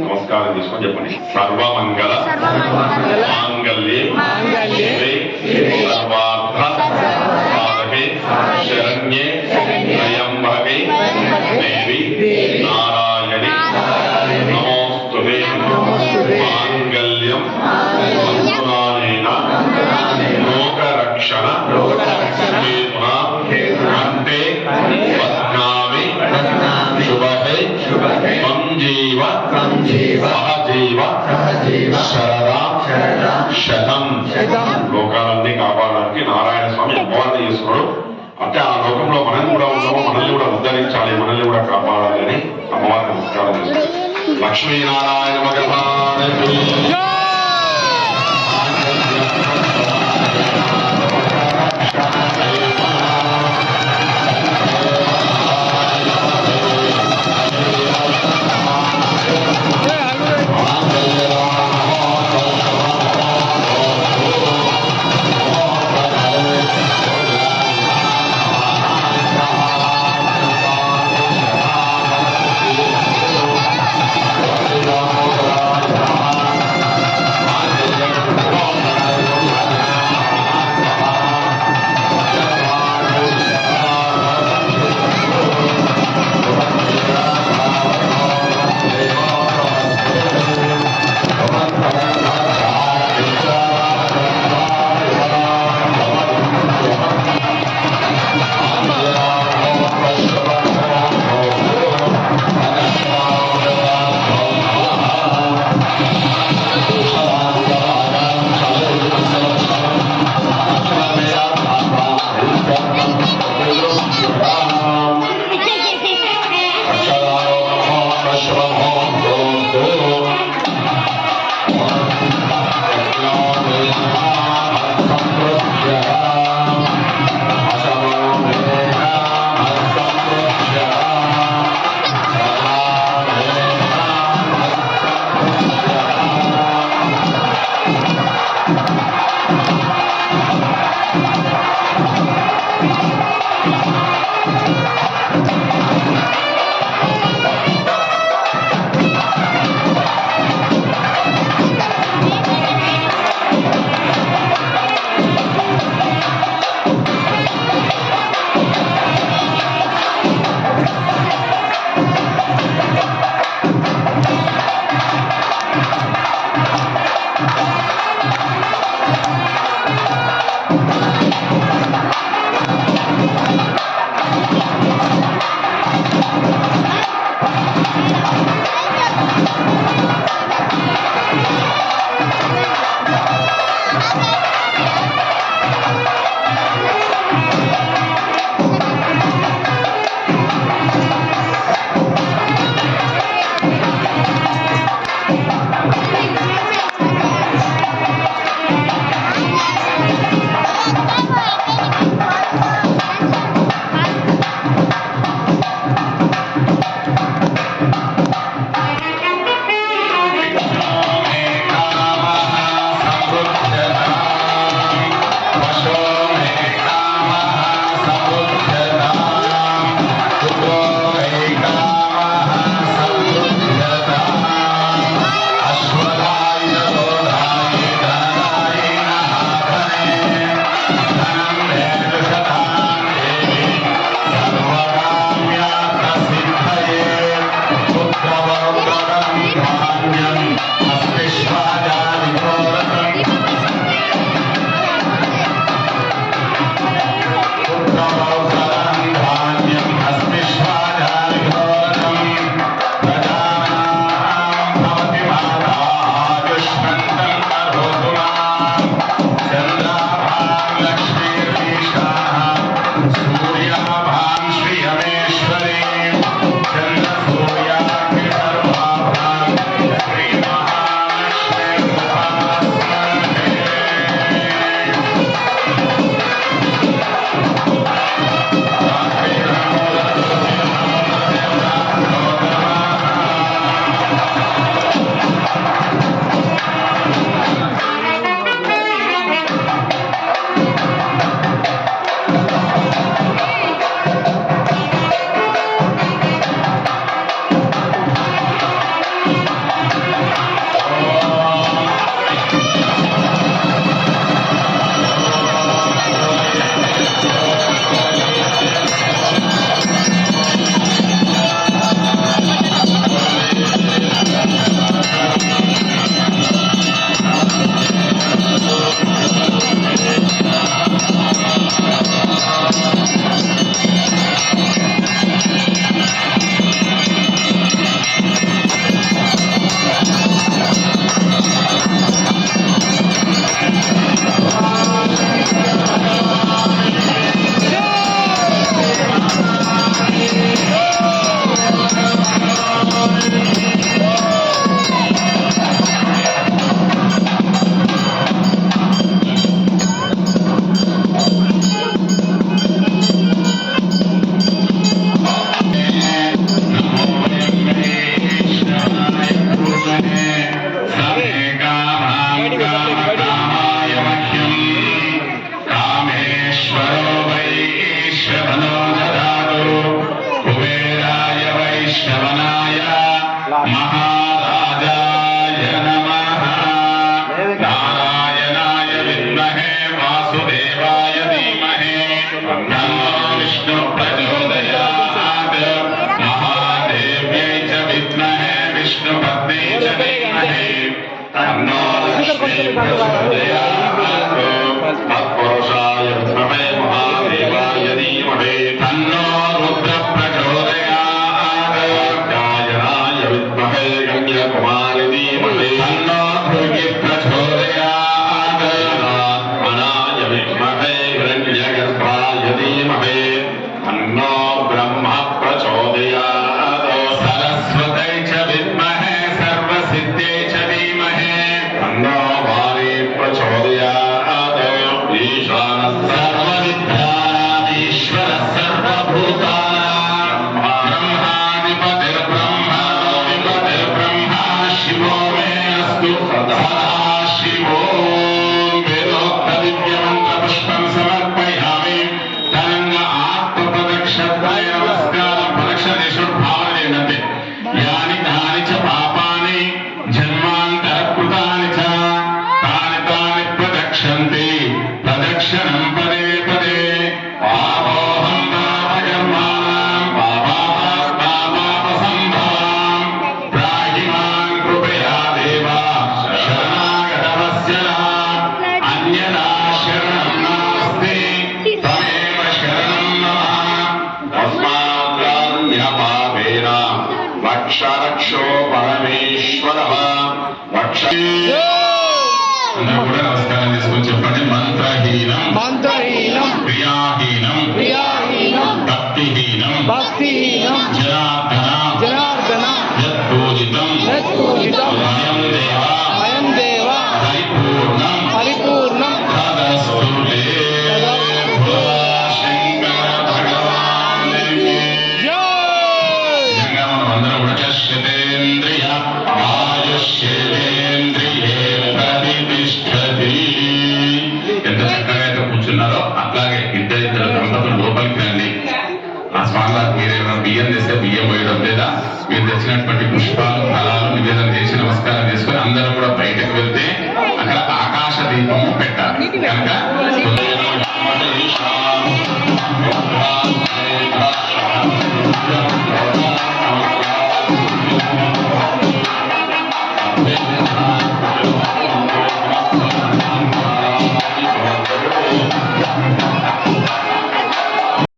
నమస్కారం తీసుకొని చెప్పండి. సర్వమంగళ మాంగళ్యే సర్వార్థ సాధకే శరణ్యే త్రయంబకే దేవి నారాయణి నమోస్తుతే మాంగళ్యం సంతునానేన లోకరక్షణ హేతునా కంటే పద్నామి శుభహే సంజీవ సహజీవ శతం లోకాలన్నీ కాపాడడానికి నారాయణ స్వామి అమ్మవారిని చేస్తున్నాడు. అంటే ఆ లోకంలో మనం కూడా ఉన్నాము, మనల్ని కూడా ఉద్ధరించాలి, మనల్ని కూడా కాపాడాలి అని అమ్మవారిని నమస్కారం చేస్తున్నాడు. లక్ష్మీనారాయణ భగవానుడికి श्रवणाय महाराजाय नमः। नारायणाय विद्महे वासुदेवाय धीमहि तन्नो विष्णु प्रचोदयात्। महादेव्यै च विद्महे विष्णुपत्न्यै च धीमहि तन्नो लक्ष्मी प्रचोदयात्। तत्पुरुषाय विद्महे महादेवाय धीमहि तन्नो रुद्र प्रचोदयात्। गायनाय विद्महे गण्यकुमारी धीमहि तन्नो भृगि प्रचोदयात्। अनाय विद्महे हिरण्यगर्भाय धीमहि तन्नो ब्रह्म प्रचोदयात्। सरस्वत्यै च विद्महे सर्वसिद्ध्यै च धीमहि तन्नो वाणी प्रचोदयात्। ईशानः सर्वविद्यानामीश्वरः सर्वभूतानां ब्रह्माधिपतिर्ब्रह्मा शिवो मे अस्तु सदा शिवो। वेदोक्तदिव्यमन्त्रपुष्पं समर्पयामि। तरङ्ग आत्मप्रदक्षिणाय नमस्कारं प्रदक्षिणेषुर्भावनेनते। यानि तानि च पापानि जन्मान्तरकृतानि च तानि तानि प्रदक्षन्ति प्रदक्षिणं पदे पदे। पापोऽहं पापकर्माणां पापात्मापापसम्भवां त्राहि मां कृपया देव शरणागतवत्सलाम्। अन्यथा शरणं नास्ति त्वमेव शरणं मम। तस्मात् कारुण्यपापेन रक्ष रक्षो परमेश्वरः रक्ष। అందరూ కూడా నమస్కారం చేసుకొని చెప్పండి. మంత్రహీనం మంత్రహీనం క్రియాహీనం క్రియాహీనం భక్తిహీనం భక్తిహీనం జనార్దన జనార్దన యత్పూజితం యత్పూజితం అయం దేవ అయం దేవ పరిపూర్ణం పరిపూర్ణం తదస్తు తే. శంకర భగవానునికి నిజంగా మనం అందరం కూడా శతేంద్రియ ఆయుష్యేంద్రియే ప్రతిష్టతి. ఎంత చక్కగా అయితే కూర్చున్నారో అట్లాగే ఇద్దరు దంపతులు లోపలికి రండి. ఆ స్వామివారికి మీరేమైనా బియ్యం తెస్తే బియ్యం పోయడం లేదా మీరు తెచ్చినటువంటి పుష్పాలు ఫలాలు నివేదన చేసి నమస్కారం